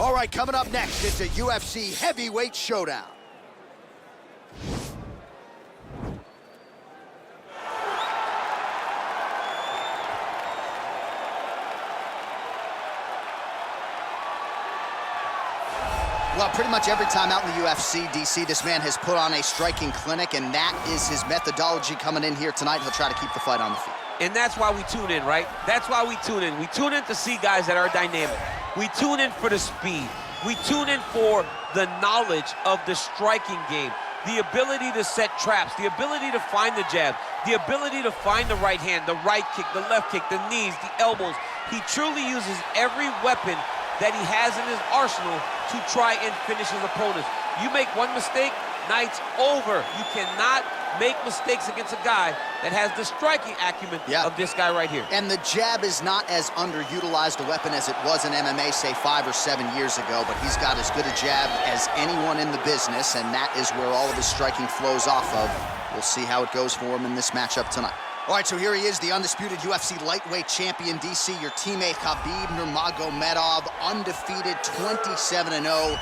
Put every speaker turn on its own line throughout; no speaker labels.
All right, coming up next, it's a UFC heavyweight showdown. Well, pretty much every time out in the UFC, DC, this man has put on a striking clinic, and that is his methodology coming in here tonight. He'll try to keep the fight on the feet.
And that's why we tune in, right? That's why we tune in. We tune in to see guys that are dynamic. We tune in for the speed. We tune in for the knowledge of the striking game, the ability to set traps, the ability to find the jab, the ability to find the right hand, the right kick, the left kick, the knees, the elbows. He truly uses every weapon that he has in his arsenal to try and finish his opponents. You make one mistake, night's over. You cannot make mistakes against a guy that has the striking acumen of this guy right here.
And the jab is not as underutilized a weapon as it was in MMA, say 5 or 7 years ago, but he's got as good a jab as anyone in the business, and that is where all of his striking flows off of. We'll see how it goes for him in this matchup tonight. All right, so here he is, the undisputed UFC lightweight champion, DC, your teammate Khabib Nurmagomedov, undefeated 27-0.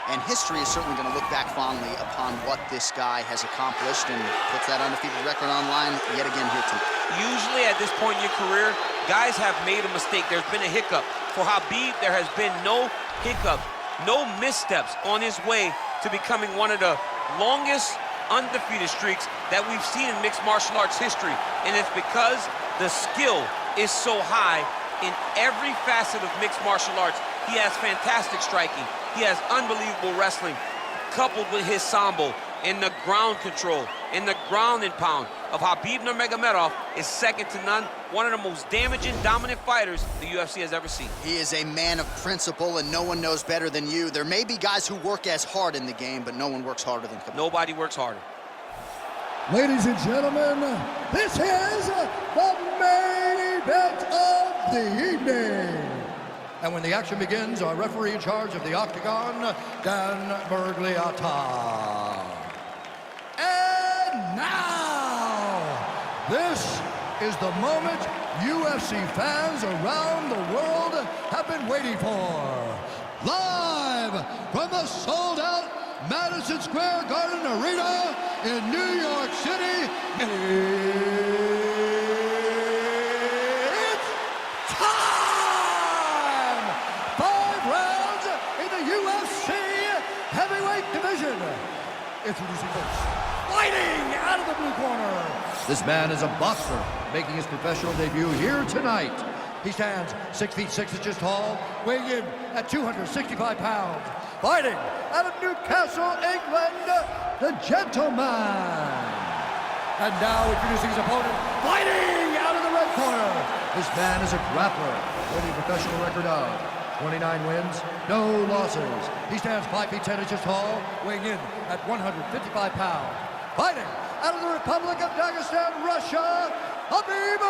And history is certainly going to look back fondly upon what this guy has accomplished and puts that undefeated record on line yet again here tonight.
Usually at this point in your career, guys have made a mistake. There's been a hiccup. For Khabib, there has been no hiccup, no missteps on his way to becoming one of the longest undefeated streaks that we've seen in mixed martial arts history. And it's because the skill is so high in every facet of mixed martial arts. He has fantastic striking. He has unbelievable wrestling, coupled with his sambo and the ground control and the ground and pound of Khabib Nurmagomedov is second to none. One of the most damaging, dominant fighters the UFC has ever seen.
He is a man of principle, and no one knows better than you. There may be guys who work as hard in the game, but no one works harder than Khabib.
Nobody works harder.
Ladies and gentlemen, this is the main event of the evening. And when the action begins, our referee in charge of the Octagon, Dan Bergliata. And now, this is the moment UFC fans around the world have been waiting for. Live from the sold-out Madison Square Garden Arena in New York City, it's time! 5 rounds in the UFC heavyweight division. Introducing first, fighting out of the blue corner. This man is a boxer, making his professional debut here tonight. He stands 6 feet 6 inches tall, weighing in at 265 pounds. Fighting out of Newcastle, England, the Gentleman. And now introducing his opponent, fighting out of the red corner. This man is a grappler, with a professional record of 29 wins, no losses. He stands 5 feet 10 inches tall, weighing in at 155 pounds. Fighting out of the Republic of Dagestan, Russia, Khabib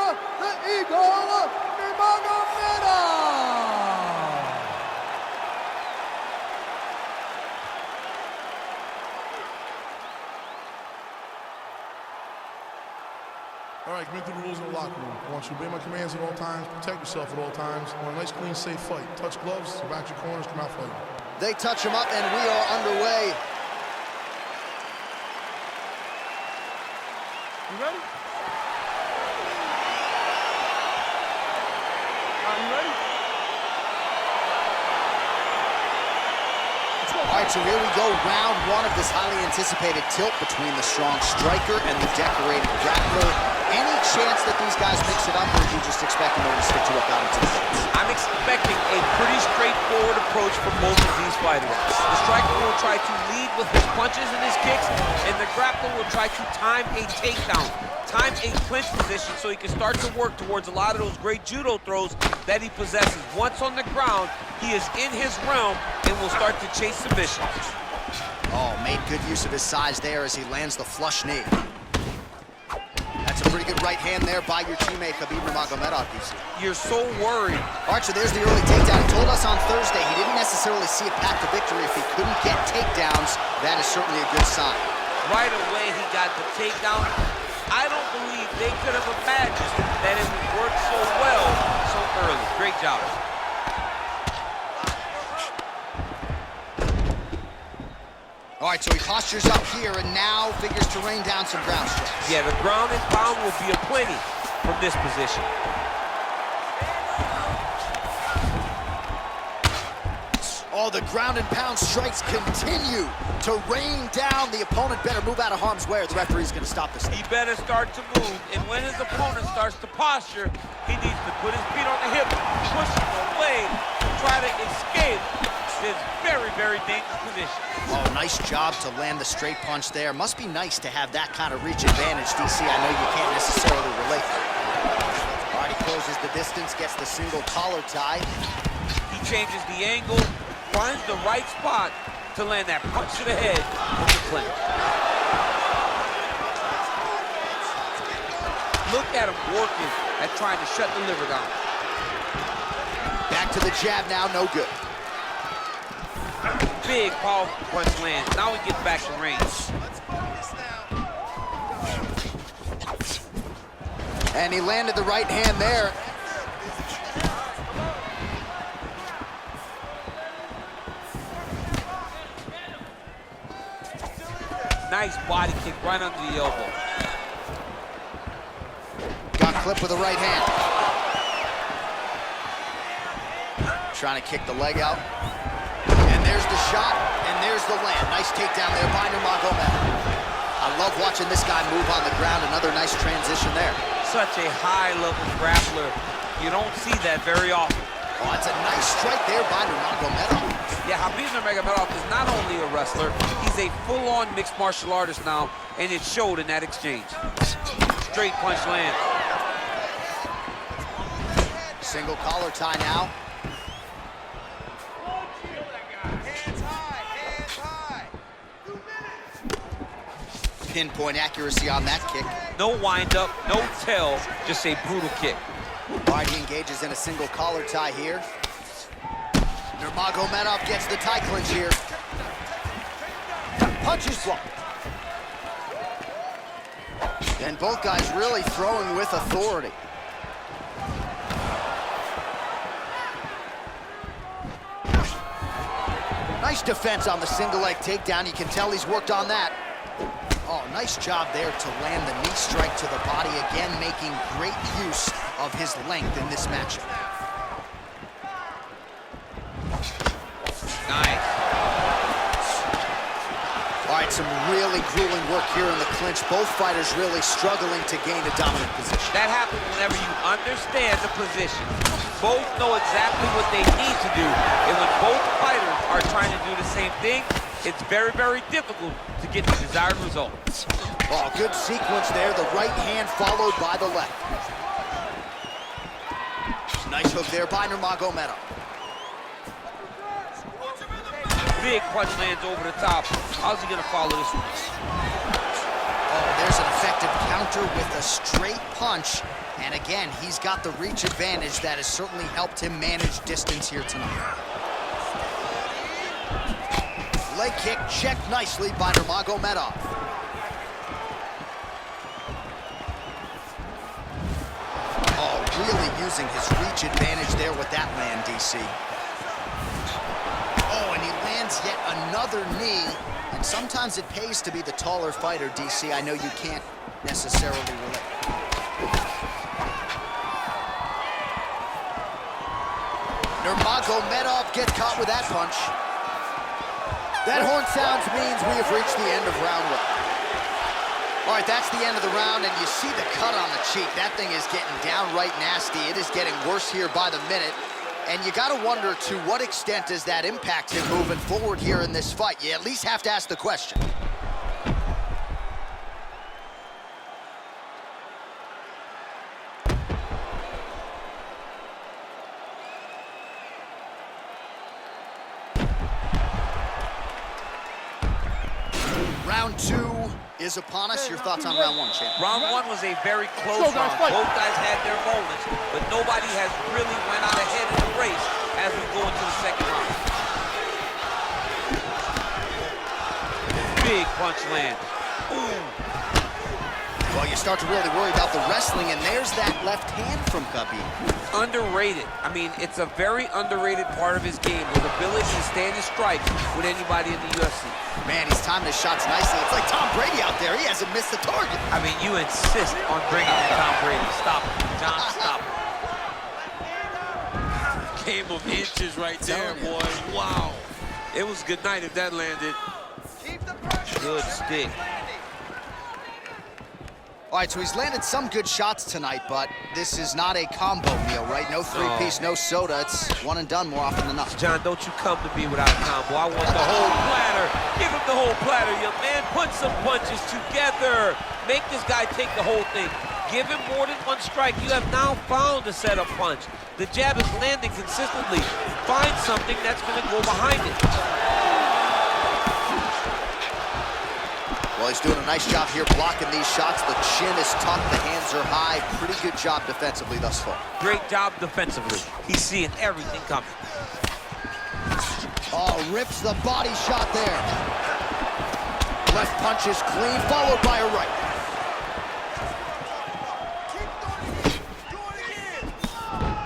the Eagle Nurmagomedov.
All right, commit to the rules in the locker room. I want you to obey my commands at all times, protect yourself at all times. I want a nice, clean, safe fight. Touch gloves, back your corners, come out fighting.
They touch him up, and we are underway.
You ready? You ready?
All right, so here we go, round 1 of this highly anticipated tilt between the strong striker and the decorated grappler. Any chance that these guys mix it up, or are you just expecting them to stick to what got them to the shots?
I'm expecting a pretty straightforward approach from both of these fighters. The striker will try to lead with his punches and his kicks, and the grappler will try to time a takedown, time a clinch position so he can start to work towards a lot of those great judo throws that he possesses. Once on the ground, he is in his realm and will start to chase submissions.
Oh, made good use of his size there as he lands the flush knee. That's a pretty good right hand there by your teammate, Khabib Nurmagomedov.
You're so worried.
All right, so there's the early takedown. He told us on Thursday he didn't necessarily see a path to victory if he couldn't get takedowns. That is certainly a good sign.
Right away, he got the takedown. I don't believe they could have imagined that it would work so well so early. Great job.
All right, so he postures up here and now figures to rain down some ground strikes.
Yeah, the ground and pound will be aplenty from this position.
Oh, the ground and pound strikes continue to rain down. The opponent better move out of harm's way or the referee's going to stop this.
He better start to move, and when his opponent starts to posture, he needs to put his feet on the hip, push him away, try to escape this very, very dangerous position.
Oh, nice job to land the straight punch there. Must be nice to have that kind of reach advantage, DC. I know you can't necessarily relate. All right, he closes the distance, gets the single collar tie.
He changes the angle, finds the right spot to land that punch to the head with the clinch. Look at him working at trying to shut the liver down.
Back to the jab now, no good.
Big, powerful punch lands. Now he gets back to range.
And he landed the right hand there.
Nice body kick right under the elbow.
Got clipped with the right hand. Trying to kick the leg out. And there's the shot, and there's the land. Nice takedown there by Nurmagomedov. I love watching this guy move on the ground. Another nice transition there.
Such a high-level grappler. You don't see that very often.
Oh, that's a nice strike there by Nurmagomedov.
Yeah, Khabib Nurmagomedov is not only a wrestler, he's a full-on mixed martial artist now, and it showed in that exchange. Straight punch lands.
Single collar tie now.
Hands high, hands high.
Pinpoint accuracy on that kick.
No wind-up, no tell, just a brutal kick.
All right, he engages in a single collar tie here. Nurmagomedov gets the tie clinch here. Punches blocked. And both guys really throwing with authority. Nice defense on the single leg takedown. You can tell he's worked on that. Oh, nice job there to land the knee strike to the body. Again, making great use of his length in this matchup.
Nice.
All right, some really grueling work here in the clinch. Both fighters really struggling to gain a dominant position.
That happens whenever you understand the position. Both know exactly what they need to do. And when both fighters are trying to do the same thing, it's very, very difficult to get the desired result.
Oh, good sequence there. The right hand followed by the left. Nice hook there by Nurmagomedov.
Big punch lands over the top. How's he gonna follow this one?
Oh, there's an effective counter with a straight punch. And again, he's got the reach advantage that has certainly helped him manage distance here tonight. Leg kick checked nicely by Nurmagomedov. Oh, really using his reach advantage there with that land, DC. Oh, and he lands yet another knee. And sometimes it pays to be the taller fighter, DC. I know you can't necessarily relate. Nurmagomedov gets caught with that punch. That horn sounds means we have reached the end of round one. All right, that's the end of the round, and you see the cut on the cheek. That thing is getting downright nasty. It is getting worse here by the minute. And you gotta wonder, to what extent does that impact him moving forward here in this fight? You at least have to ask the question. Round two is upon us. Your thoughts on round one, champ?
Round one was a very close round. Both guys had their moments, but nobody has really went out ahead in the race as we go into the second round. Big punch land. Ooh.
Well, you start to really worry about the wrestling, and there's that left hand from Khabib.
Underrated. I mean, it's a very underrated part of his game, his ability to stand and strike with anybody in the UFC.
Man, he's timing his shots nicely. It's like Tom Brady out there. He hasn't missed the target.
I mean, you insist on bringing in Tom Brady. Stop it, John, stop it. Game of inches right there, boy. Wow. It was good night if that landed. Good stick.
All right, so he's landed some good shots tonight, but this is not a combo meal, right? No three-piece, no soda. It's one and done more often than not.
John, don't you come to me without a combo. I want the whole platter. Give him the whole platter, young man. Put some punches together. Make this guy take the whole thing. Give him more than one strike. You have now found a setup punch. The jab is landing consistently. Find something that's going to go behind it.
Well, he's doing a nice job here blocking these shots. The chin is tucked, the hands are high. Pretty good job defensively thus far.
Great job defensively. He's seeing everything coming.
Oh, rips the body shot there. Left punch is clean, followed by a right.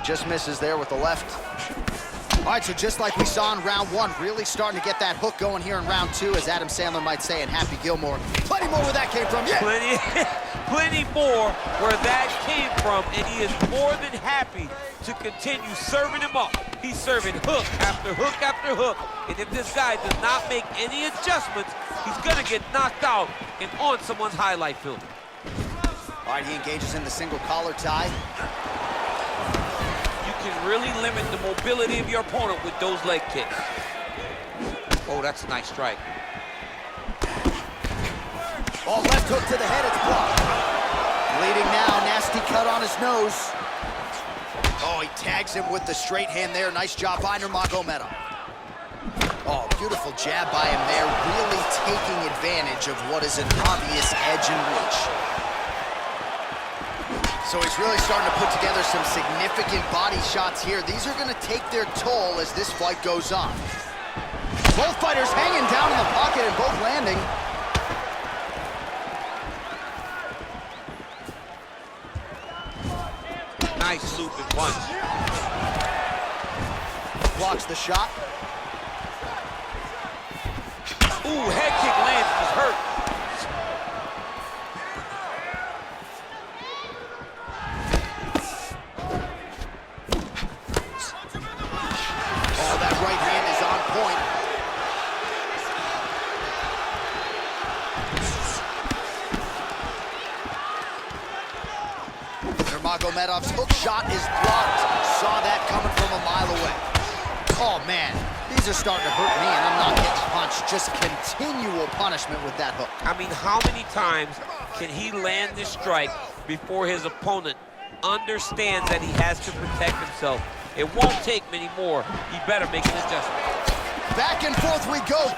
Just misses there with the left. All right, so just like we saw in round one, really starting to get that hook going here in round two, as Adam Sandler might say, and Happy Gilmore. Plenty more where that came from, yeah!
Plenty more where that came from, and he is more than happy to continue serving him up. He's serving hook after hook after hook, and if this guy does not make any adjustments, he's gonna get knocked out and on someone's highlight film.
All right, he engages in the single collar tie.
Can really limit the mobility of your opponent with those leg kicks. Oh, that's a nice strike.
Oh, left hook to the head, it's blocked. Bleeding now, nasty cut on his nose. Oh, he tags him with the straight hand there. Nice job by Nurmagomedov. Oh, beautiful jab by him there, really taking advantage of what is an obvious edge and reach. So he's really starting to put together some significant body shots here. These are going to take their toll as this fight goes on. Both fighters hanging down in the pocket and both landing.
Nice looping punch.
Blocks the shot.
Ooh, head kick lands, he's hurt.
Nurmagomedov's hook shot is blocked. Saw that coming from a mile away. Oh, man. These are starting to hurt me, and I'm not getting punched. Just continual punishment with that hook.
I mean, how many times can he land this strike before his opponent understands that he has to protect himself? It won't take many more. He better make an adjustment.
Back and forth we go.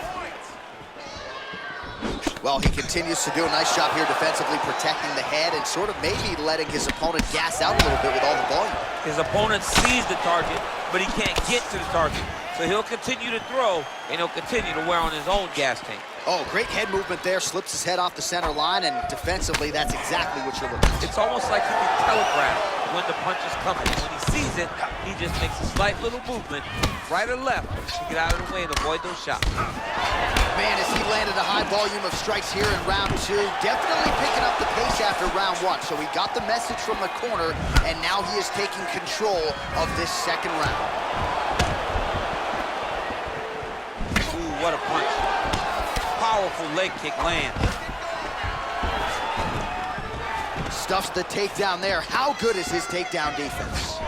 Well, he continues to do a nice job here defensively, protecting the head and sort of maybe letting his opponent gas out a little bit with all the volume.
His opponent sees the target, but he can't get to the target. So he'll continue to throw, and he'll continue to wear on his own gas tank.
Oh, great head movement there. Slips his head off the center line, and defensively, that's exactly what you're looking for.
It's almost like he can telegraph when the punch is coming. When he sees it, he just makes a slight little movement, right or left, to get out of the way and avoid those shots.
Man, as he landed a high volume of strikes here in round two, definitely picking up the pace after round one. So he got the message from the corner, and now he is taking control of this second round.
Ooh, what a punch. Powerful leg kick lands.
Stuffs the takedown there. How good is his takedown defense?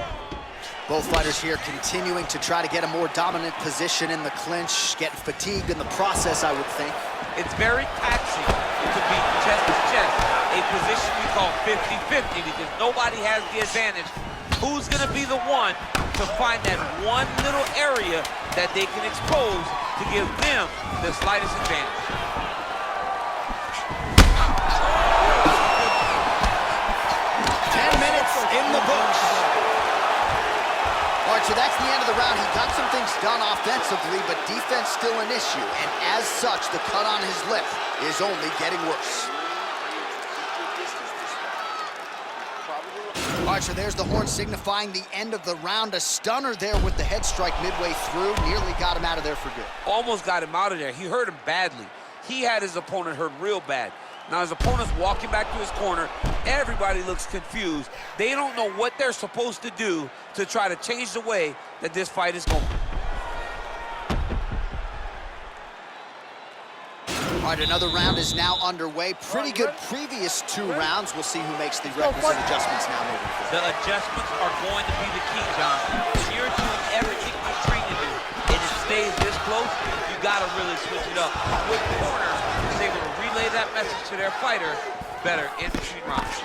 Both fighters here continuing to try to get a more dominant position in the clinch, getting fatigued in the process, I would think.
It's very taxing to be chest to chest, a position we call 50-50 because nobody has the advantage. Who's gonna be the one to find that one little area that they can expose to give them the slightest advantage?
10 minutes in the books. All right, so that's the end of the round. He got some things done offensively, but defense still an issue. And as such, the cut on his lip is only getting worse. right, so there's the horn signifying the end of the round. A stunner there with the head strike midway through. Nearly got him out of there for good.
Almost got him out of there. He hurt him badly. He had his opponent hurt real bad. Now his opponent's walking back to his corner. Everybody looks confused. They don't know what they're supposed to do to try to change the way that this fight is going.
All right, another round is now underway. Pretty good previous 2 rounds. We'll see who makes the requisite adjustments now moving forward.
The adjustments are going to be the key, John. When you're doing everything you're trained to do and it stays this close, you got to really switch it up. With corner is able to relay that message to their fighter better in between rounds.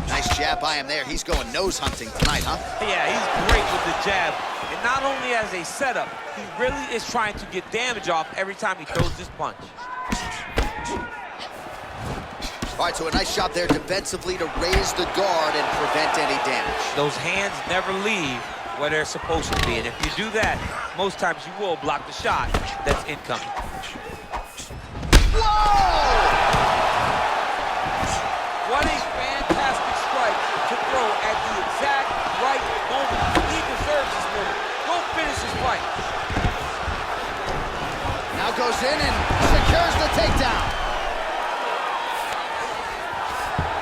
Nice jab by him there. He's going nose hunting tonight, huh?
Yeah, he's great with the jab. And not only as a setup, he really is trying to get damage off every time he throws this punch.
All right, so a nice shot there defensively to raise the guard and prevent any damage.
Those hands never leave where they're supposed to be. And if you do that, most times you will block the shot that's incoming.
Whoa!
What a fantastic strike to throw at the exact right moment. He deserves this moment. Go finish his fight.
Now goes in and secures the takedown.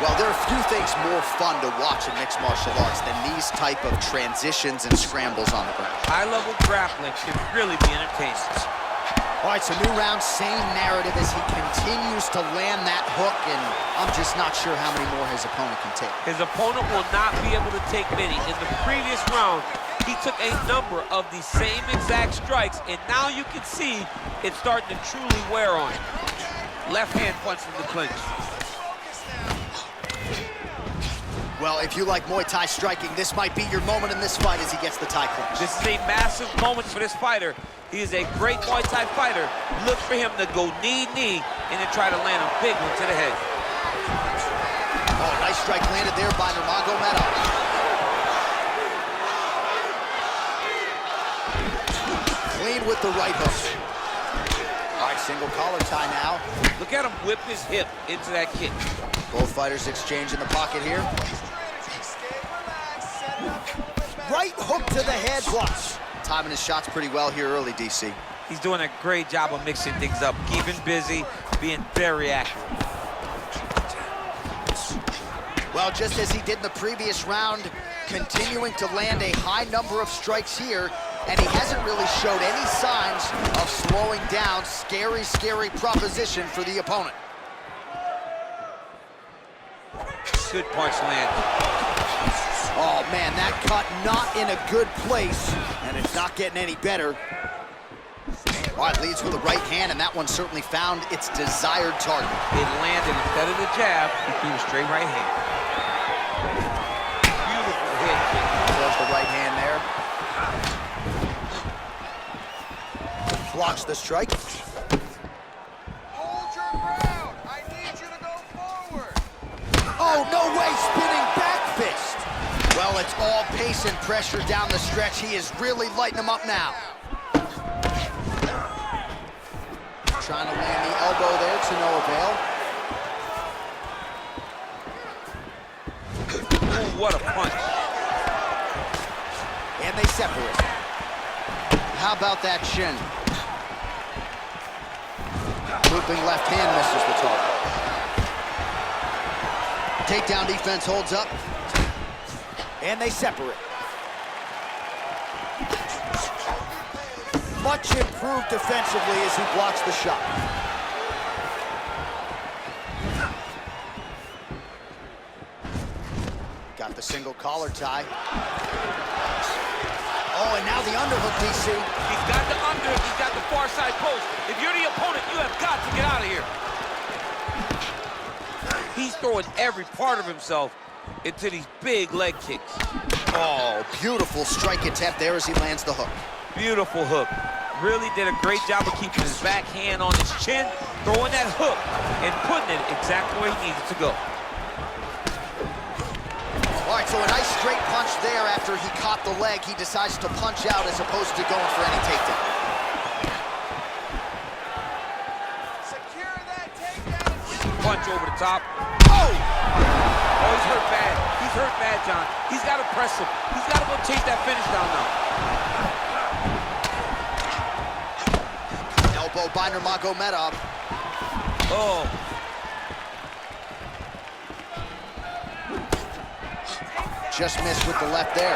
Well, there are few things more fun to watch in mixed martial arts than these type of transitions and scrambles on the ground.
High-level grappling can really be entertaining.
All right, so new round, same narrative as he continues to land that hook, and I'm just not sure how many more his opponent can take.
His opponent will not be able to take many. In the previous round, he took a number of the same exact strikes, and now you can see it's starting to truly wear on him. Left hand punch from the clinch.
Well, if you like Muay Thai striking, this might be your moment in this fight as he gets the Thai clinch.
This is a massive moment for this fighter. He is a great Muay Thai fighter. Look for him to go knee-knee and then try to land a big one to the head.
Oh, nice strike landed there by Nurmagomedov. Clean with the right hook. All right, single collar tie now.
Look at him whip his hip into that kick.
Both fighters exchange in the pocket here. Right hook to the head. Plus, timing his shots pretty well here early, DC.
He's doing a great job of mixing things up, keeping busy, being very accurate.
Well, just as he did in the previous round, continuing to land a high number of strikes here, and he hasn't really showed any signs of slowing down. Scary, scary proposition for the opponent.
Good punch landed.
Oh, man, that cut not in a good place, and it's not getting any better. All right, leads with the right hand, and that one certainly found its desired target.
It landed instead of the jab, he threw a straight right hand. Beautiful head kick.
There's the right hand there. Blocks the strike.
Hold your ground. I need you to go forward.
Oh, no way, spinning back fist. Well, it's all pace and pressure down the stretch. He is really lighting him up now. Trying to land the elbow there to no avail.
Ooh, what a punch.
And they separate. How about that shin? Looping left hand misses the target. Takedown defense holds up. And they separate. Much improved defensively as he blocks the shot. Got the single collar tie. Oh, and now the underhook, DC.
He's got the underhook, he's got the far side post. If you're the opponent, you have got to get out of here. He's throwing every part of himself into these big leg kicks.
Oh, beautiful strike attempt there as he lands the hook.
Beautiful hook. Really did a great job of keeping his back hand on his chin, throwing that hook, and putting it exactly where he needed to go.
All right, so a nice straight punch there after he caught the leg. He decides to punch out as opposed to going for any takedown.
Secure that takedown.
Punch over the top.
Oh!
Oh, he's hurt bad. He's hurt bad, John. He's got to press him. He's got to go chase that finish down now.
Elbow by Nurmagomedov.
Oh.
Just missed with the left there.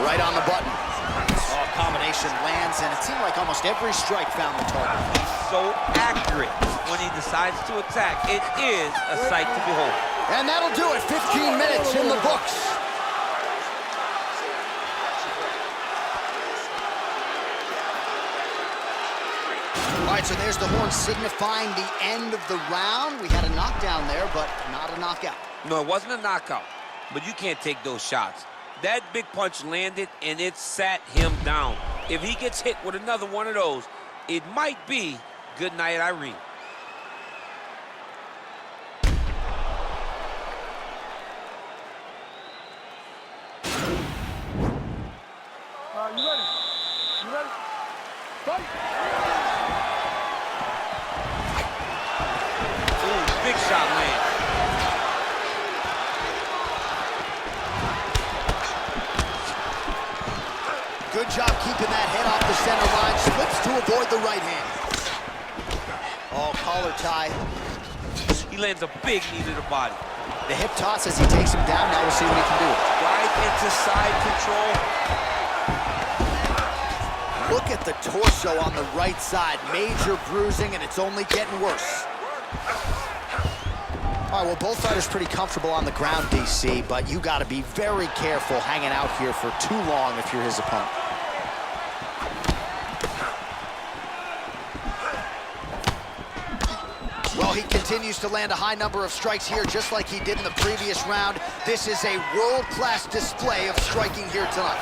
Right on the button. Oh, combination lands, and it seemed like almost every strike found the target.
He's so accurate when he decides to attack. It is a sight to behold.
And that'll do it. 15 minutes in the books. All right, so there's the horn signifying the end of the round. We had a knockdown there, but not a knockout.
No, it wasn't a knockout, but you can't take those shots. That big punch landed, and it sat him down. If he gets hit with another one of those, it might be good night, Irene.
You ready? You ready? Fight!
Ooh, big shot land.
Good job keeping that head off the center line. Slips to avoid the right hand. Oh, collar tie.
He lands a big knee to the body.
The hip toss as he takes him down. Now we'll see what he can do.
Right into side control.
Look at the torso on the right side. Major bruising, and it's only getting worse. All right, well, both fighters pretty comfortable on the ground, DC, but you got to be very careful hanging out here for too long if you're his opponent. Well, he continues to land a high number of strikes here, just like he did in the previous round. This is a world-class display of striking here tonight.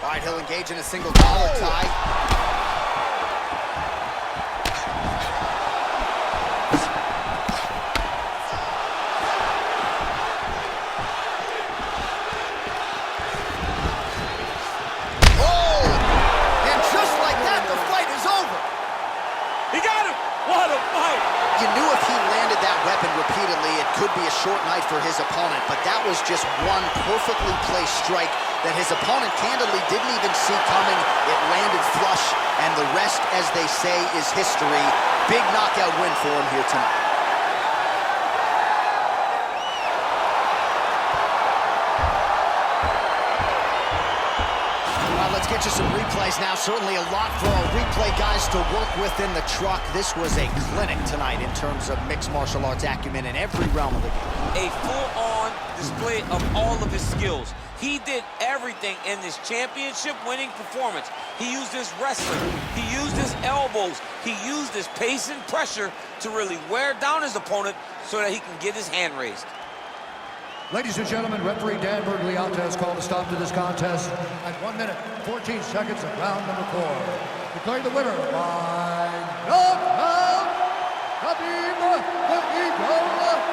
All right, he'll engage in a single collar tie. You knew if he landed that weapon repeatedly, it could be a short night for his opponent, but that was just one perfectly placed strike that his opponent candidly didn't even see coming. It landed flush, and the rest, as they say, is history. Big knockout win for him here tonight. Let's get you some replays now. Certainly a lot for our replay guys to work with in the truck. This was a clinic tonight in terms of mixed martial arts acumen in every realm of the game.
A full-on display of all of his skills. He did everything in this championship-winning performance. He used his wrestling. He used his elbows. He used his pace and pressure to really wear down his opponent so that he can get his hand raised.
Ladies and gentlemen, referee Dan Bergliata has called a stop to this contest at 1 minute, 14 seconds of round number 4. Declaring the winner by knockout, Khabib Nurmagomedov.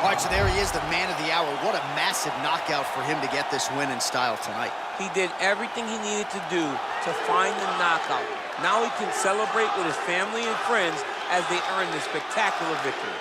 All right, so there he is, the man of the hour. What a massive knockout for him to get this win in style tonight.
He did everything he needed to do to find the knockout. Now he can celebrate with his family and friends as they earn this spectacular victory.